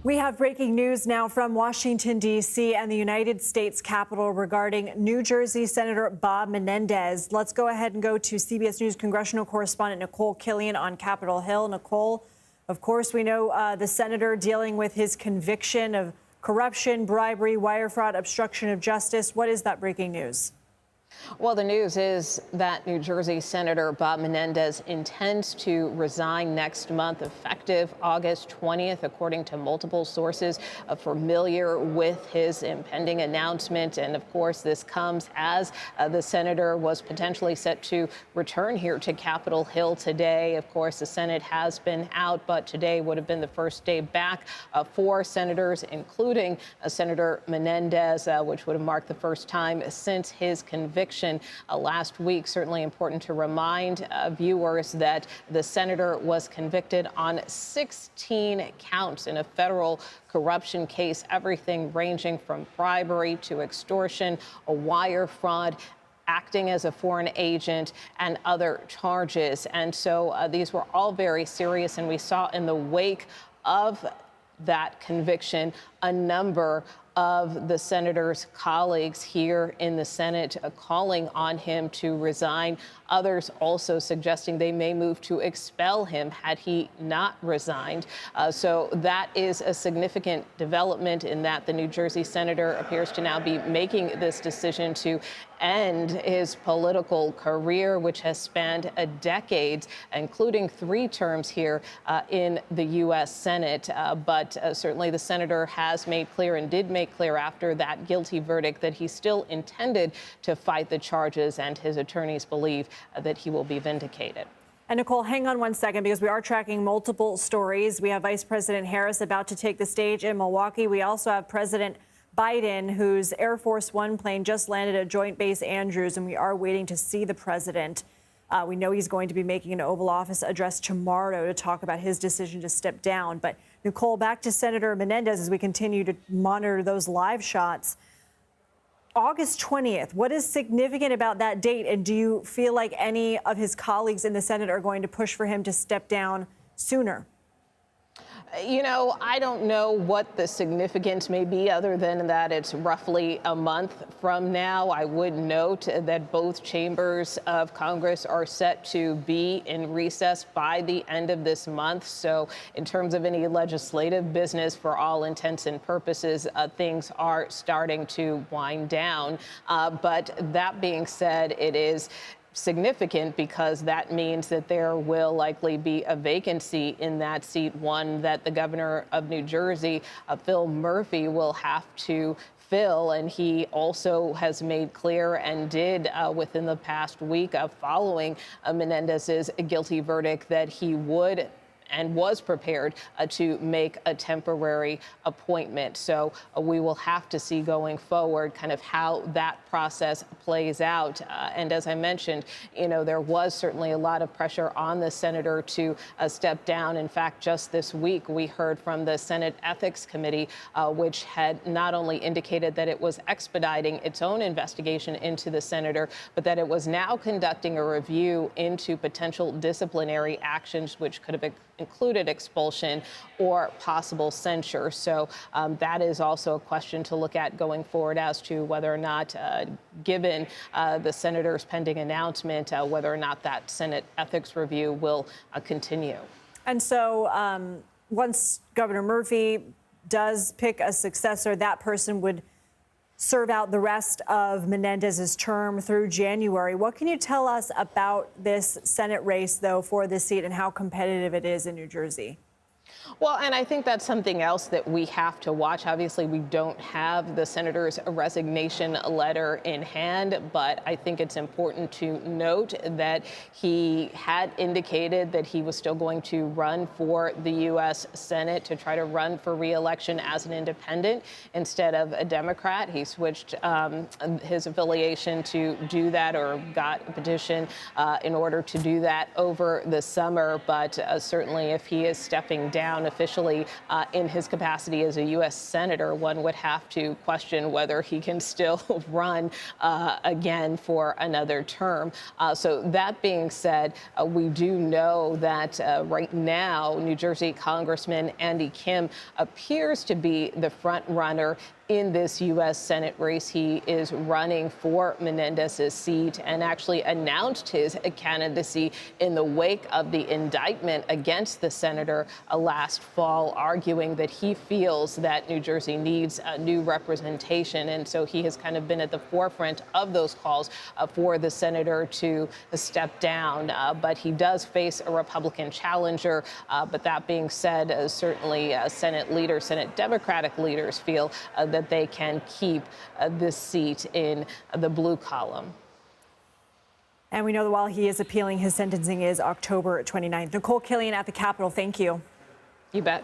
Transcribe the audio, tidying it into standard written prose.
We have breaking news now from Washington, D.C. and the United States Capitol regarding New Jersey Senator Bob Menendez. Let's go ahead and go to CBS News congressional correspondent Nikole Killion on Capitol Hill. Nikole, of course, we know the senator dealing with his conviction of corruption, bribery, wire fraud, obstruction of justice. What is that breaking news? Well, the news is that New Jersey Senator Bob Menendez intends to resign next month, effective August 20th, according to multiple sources familiar with his impending announcement. And of course, this comes as the senator was potentially set to return here to Capitol Hill today. Of course, the Senate has been out, but today would have been the first day back for senators, including Senator Menendez, which would have marked the first time since his conviction last week. Certainly important to remind viewers that the senator was convicted on 16 counts in a federal corruption case, everything ranging from bribery to extortion, a wire fraud, acting as a foreign agent, and other charges. And so these were all very serious. And we saw in the wake of that conviction a number of the senator's colleagues here in the Senate calling on him to resign. Others also suggesting they may move to expel him had he not resigned. So that is a significant development in that the New Jersey senator appears to now be making this decision to end his political career, which has spanned a decade, including 3 terms here in the U.S. Senate. But certainly the senator has made clear and did make clear after that guilty verdict that he still intended to fight the charges, and his attorneys believe that he will be vindicated. And Nikole, hang on one second, because we are tracking multiple stories. We have Vice President Harris about to take the stage in Milwaukee. We also have President Biden, whose Air Force One plane just landed at Joint Base Andrews, and we are waiting to see the president. We know he's going to be making an Oval Office address tomorrow to talk about his decision to step down. But Nikole, back to Senator Menendez as we continue to monitor those live shots. August 20th, what is significant about that date? And do you feel like any of his colleagues in the Senate are going to push for him to step down sooner? You know, I don't know what the significance may be other than that it's roughly a month from now. I would note that both chambers of Congress are set to be in recess by the end of this month. So in terms of any legislative business, for all intents and purposes, things are starting to wind down. But that being said, it is significant because that means that there will likely be a vacancy in that seat, one that the governor of New Jersey, Phil Murphy, will have to fill. And he also has made clear and did within the past week following Menendez's guilty verdict that he would and was prepared to make a temporary appointment. So we will have to see going forward kind of how that process plays out. And as I mentioned, you know, there was certainly a lot of pressure on the senator to step down. In fact, just this week, we heard from the Senate Ethics Committee, which had not only indicated that it was expediting its own investigation into the senator, but that it was now conducting a review into potential disciplinary actions, which could have included expulsion or possible censure. So that is also a question to look at going forward as to whether or not, given the senator's pending announcement, whether or not that Senate ethics review will continue. And so once Governor Murphy does pick a successor, that person would serve out the rest of Menendez's term through January. What can you tell us about this Senate race, though, for this seat and how competitive it is in New Jersey? Well, and I think that's something else that we have to watch. Obviously, we don't have the senator's resignation letter in hand, but I think it's important to note that he had indicated that he was still going to run for the U.S. Senate, to try to run for re-election as an independent instead of a Democrat. He switched his affiliation to do that, or got a petition in order to do that over the summer. But certainly if he is stepping down, down officially in his capacity as a U.S. Senator, one would have to question whether he can still run again for another term. So that being said, we do know that right now, New Jersey Congressman Andy Kim appears to be the front runner in this U.S. Senate race. He is running for Menendez's seat and actually announced his candidacy in the wake of the indictment against the senator last fall, arguing that he feels that New Jersey needs a new representation. And so he has kind of been at the forefront of those calls for the senator to step down. But he does face a Republican challenger. But that being said, certainly Senate Democratic leaders feel that they can keep this seat in the blue column. And we know that while he is appealing, his sentencing is October 29th. Nikole Killion at the Capitol, thank you. You bet.